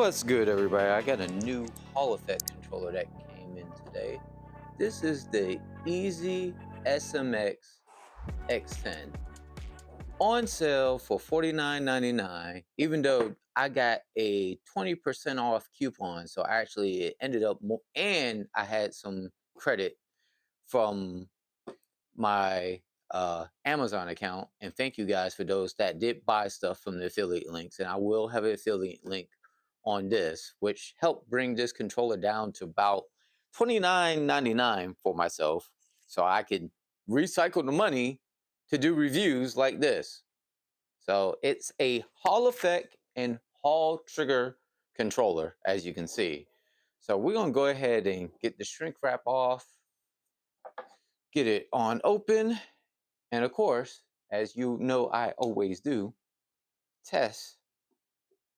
What's good, everybody? I got a new Hall effect controller that came in today. This is the EasySMX X10 on sale for $49.99. Even though I got a 20% off coupon, so actually it ended up more, and I had some credit from my Amazon account. And thank you guys for those that did buy stuff from the affiliate links. And I will have an affiliate link on this, which helped bring this controller down to about $29.99 for myself, so I could recycle the money to do reviews like this. So it's a Hall effect and Hall trigger controller, as you can see. So we're gonna go ahead and get the shrink wrap off, get it on open, and of course, as you know I always do, test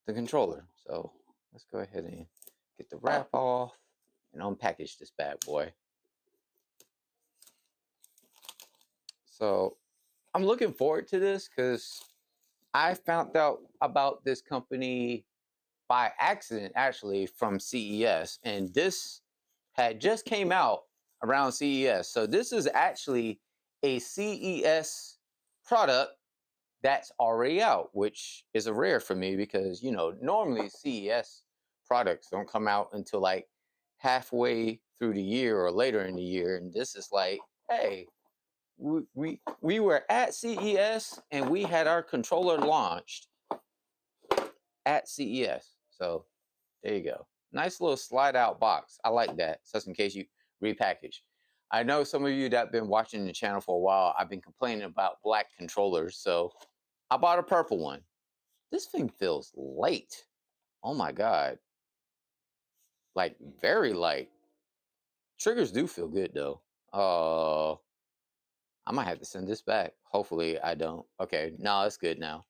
the controller. So let's go ahead and get the wrap off and unpackage this bad boy. So I'm looking forward to this because I found out about this company by accident, actually, from CES. And this had just came out around CES. So this is actually a CES product that's already out, which is a rare for me because, you know, normally CES products don't come out until like halfway through the year or later in the year. And this is like, hey, we were at CES and we had our controller launched at CES. So there you go. Nice little slide out box. I like that. Just in case you repackage. I know some of you that have been watching the channel for a while, I've been complaining about black controllers. So I bought a purple one. This thing feels light. Oh my God. Like very light. Triggers do feel good though. I might have to send this back. Hopefully I don't. Okay, no, it's good now.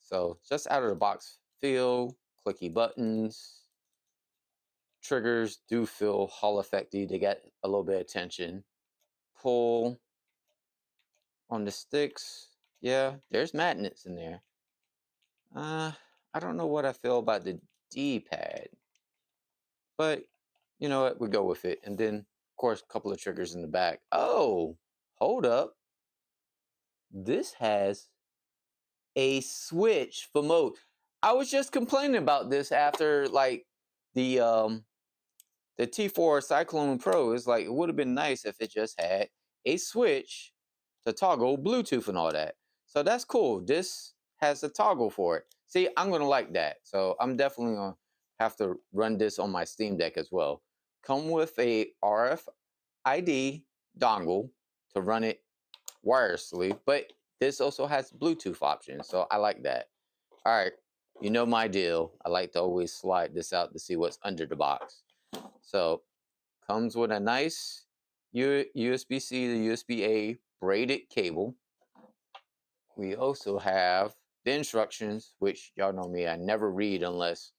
So just out of the box feel, clicky buttons. Triggers do feel Hall effecty. They got a little bit of tension. Pull on the sticks. Yeah, there's magnets in there. I don't know what I feel about the D-pad, but you know what? We go with it. And then, of course, a couple of triggers in the back. Oh, hold up. This has a switch for mode. I was just complaining about this after like the T4 Cyclone Pro. Is like it would have been nice if it just had a switch to toggle Bluetooth and all that. So that's cool. This has a toggle for it. See, I'm gonna like that. So I'm definitely gonna have to run this on my Steam Deck as well. Come with a RFID dongle to run it wirelessly, but this also has Bluetooth options, so I like that. All right, you know my deal. I like to always slide this out to see what's under the box. So comes with a nice USB-C to USB-A braided cable. We also have the instructions, which y'all know me, I never read unless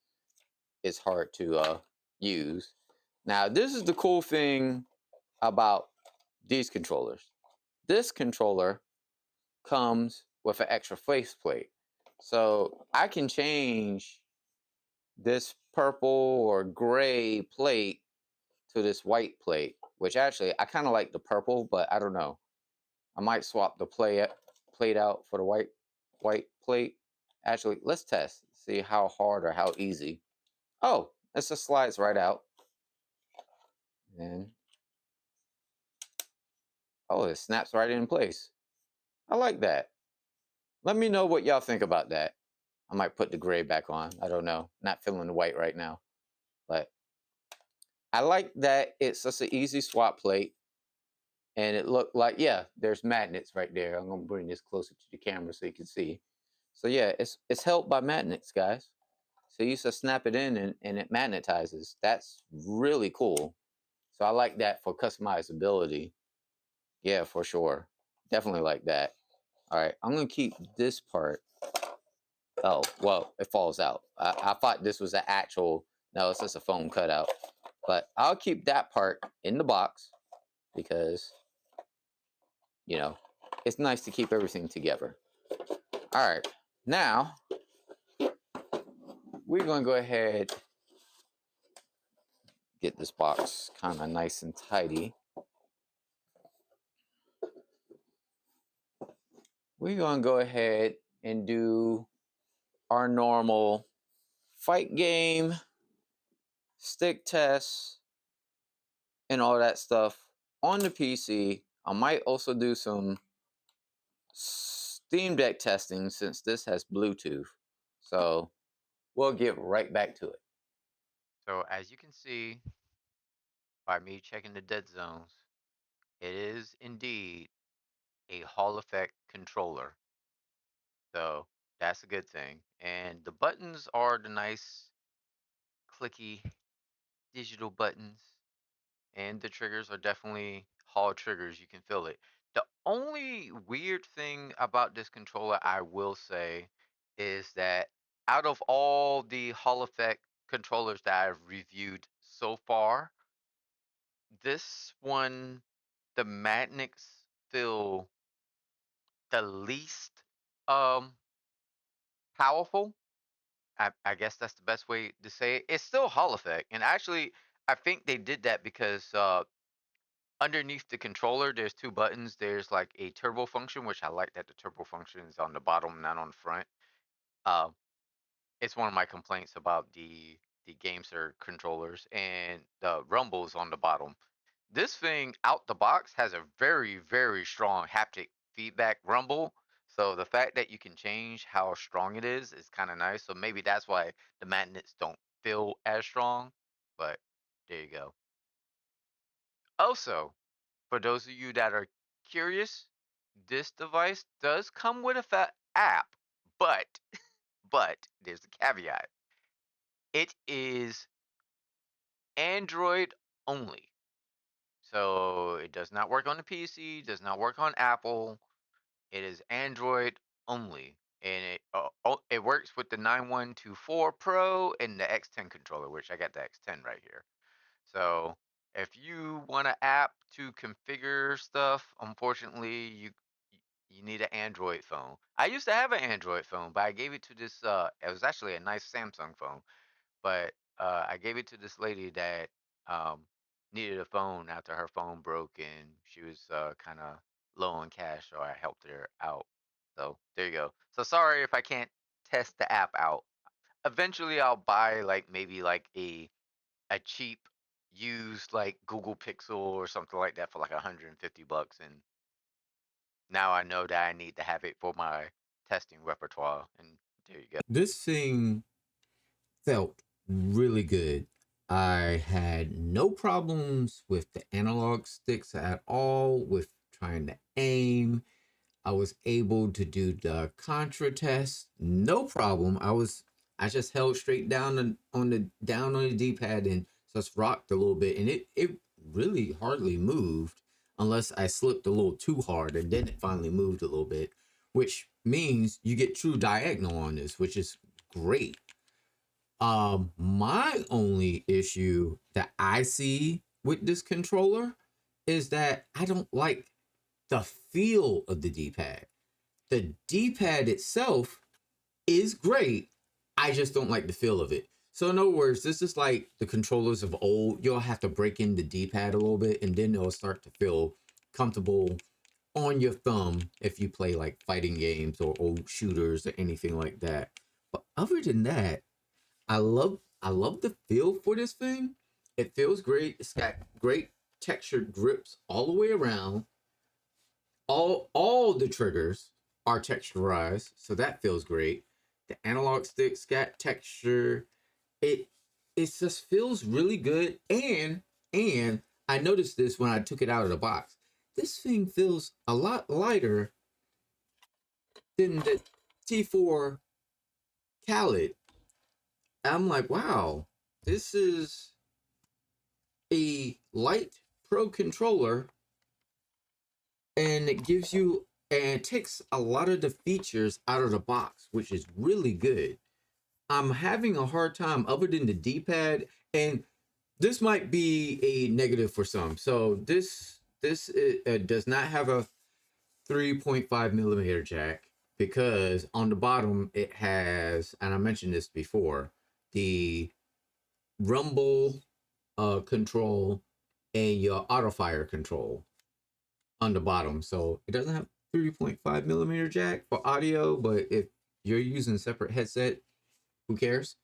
it's hard to use. Now, this is the cool thing about these controllers. This controller comes with an extra faceplate. So I can change this purple or gray plate to this white plate, which actually I kind of like the purple, but I don't know. I might swap the plate out for the white plate. Actually, let's test, see how hard or how easy. Oh, it just slides right out. And oh, it snaps right in place. I like that. Let me know what y'all think about that. I might put the gray back on. I don't know. Not feeling the white right now. But I like that it's just an easy swap plate. And it looked like, yeah, there's magnets right there. I'm going to bring this closer to the camera so you can see. So yeah, it's held by magnets, guys. So you just snap it in and it magnetizes. That's really cool. So I like that for customizability. Yeah, for sure. Definitely like that. All right, I'm going to keep this part. Oh, well, it falls out. I thought this was an actual, no, it's just a foam cutout. But I'll keep that part in the box because, you know, it's nice to keep everything together. All right, now, we're going to go ahead, get this box kind of nice and tidy. We're going to go ahead and do our normal fight game, stick test, and all that stuff on the PC. I might also do some Steam Deck testing since this has Bluetooth. So we'll get right back to it. So as you can see by me checking the dead zones, it is indeed a Hall effect controller. So that's a good thing. And the buttons are the nice clicky digital buttons. And the triggers are definitely Hall triggers. You can feel it. The only weird thing about this controller, I will say, is that out of all the Hall effect controllers that I've reviewed so far, this one, the magnets feel the least um powerful. I guess that's the best way to say it. It's still Hall effect, and actually, I think they did that because underneath the controller, there's two buttons. There's like a turbo function, which I like that the turbo function is on the bottom, not on the front. Uh, it's one of my complaints about the GameSir controllers, and the rumbles on the bottom. This thing out the box has a very, very strong haptic feedback rumble. So the fact that you can change how strong it is kind of nice. So maybe that's why the magnets don't feel as strong. But there you go. Also, for those of you that are curious, this device does come with a app, but but there's a caveat. It is Android only. So it does not work on the PC, does not work on Apple. It is Android only, and it works with the 9124 Pro and the X10 controller, which I got the X10 right here. So if you want an app to configure stuff, unfortunately, you need an Android phone. I used to have an Android phone, but I gave it to this. It was actually a nice Samsung phone, but I gave it to this lady that um, needed a phone after her phone broke, and she was kind of low on cash, so I helped her out. So there you go. So sorry if I can't test the app out. Eventually, I'll buy like maybe like a cheap used like Google Pixel or something like that for like $150, and now I know that I need to have it for my testing repertoire. And there you go. This thing felt really good. I had no problems with the analog sticks at all, with trying to aim. I was able to do the contra test, no problem. I just held straight down on the D-pad and just rocked a little bit, and it really hardly moved unless I slipped a little too hard, and then it finally moved a little bit, which means you get true diagonal on this, which is great. My only issue that I see with this controller is that I don't like the feel of the D-pad. The D-pad itself is great. I just don't like the feel of it. So in other words, this is like the controllers of old. You'll have to break in the D-pad a little bit, and then it'll start to feel comfortable on your thumb if you play like fighting games or old shooters or anything like that. But other than that, I love the feel for this thing. It feels great. It's got great textured grips all the way around. All the triggers are texturized, so that feels great. The analog sticks got texture. It it just feels really good. And I noticed this when I took it out of the box. This thing feels a lot lighter than the T4 Khaled. I'm like, wow, this is a light pro controller, and it gives you and it takes a lot of the features out of the box, which is really good. I'm having a hard time other than the D-pad, and this might be a negative for some. So this does not have a 3.5 millimeter jack, because on the bottom it has, and I mentioned this before, the rumble control and your auto fire control on the bottom. So it doesn't have 3.5mm jack for audio, but if you're using a separate headset, who cares?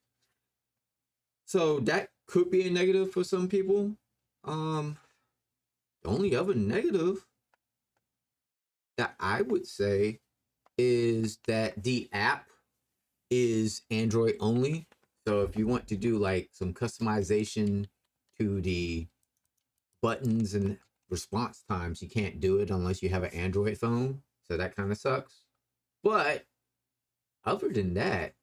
So that could be a negative for some people. The only other negative that I would say is that the app is Android only. So if you want to do like some customization to the buttons and response times, you can't do it unless you have an Android phone. So that kind of sucks. But other than that,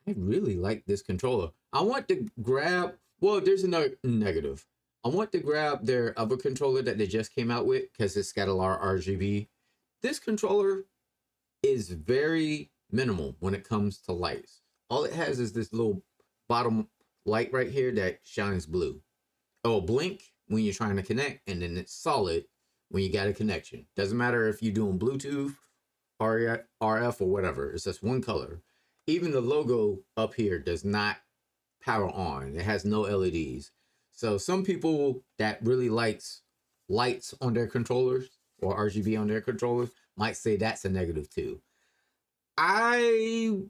I really like this controller. I want to grab, well, there's another negative. I want to grab their other controller that they just came out with because it's got a lot of RGB. This controller is very minimal when it comes to lights. All it has is this little bottom light right here that shines blue. Oh, blink when you're trying to connect, and then it's solid when you got a connection. Doesn't matter if you're doing Bluetooth, RF, or whatever. It's just one color. Even the logo up here does not power on. It has no LEDs. So some people that really likes lights on their controllers or RGB on their controllers might say that's a negative too. I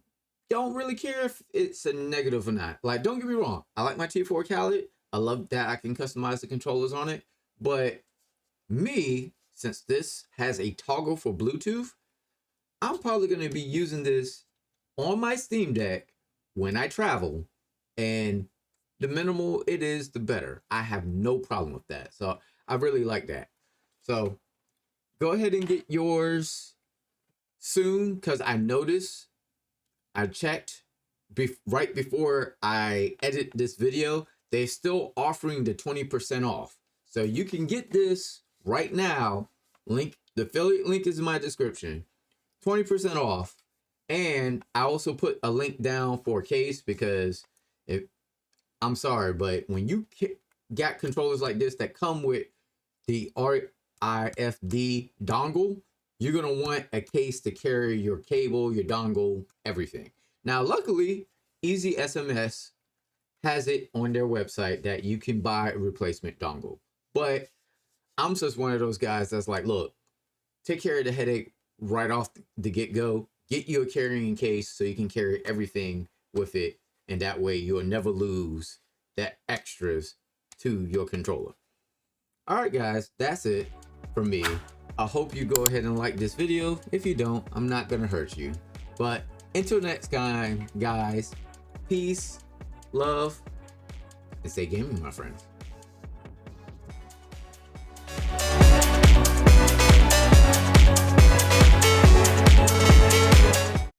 don't really care if it's a negative or not. Like, don't get me wrong. I like my T4 Khaled. I love that I can customize the controllers on it. But me, since this has a toggle for Bluetooth, I'm probably going to be using this on my Steam Deck when I travel. And the minimal it is, the better. I have no problem with that. So I really like that. So go ahead and get yours soon, because I noticed, I checked right before I edit this video, they're still offering the 20% off. So you can get this right now. Link, the affiliate link is in my description. 20% off. And I also put a link down for a case, because I'm sorry, but when you got controllers like this that come with the RIFD dongle, you're going to want a case to carry your cable, your dongle, everything. Now, luckily, EasySMX has it on their website that you can buy a replacement dongle. But I'm just one of those guys that's like, look, take care of the headache right off the get-go. Get you a carrying case so you can carry everything with it. And that way you'll never lose that extras to your controller. All right, guys, that's it for me. I hope you go ahead and like this video. If you don't, I'm not gonna hurt you. But until next time, guys, peace, love, and stay gaming, my friends.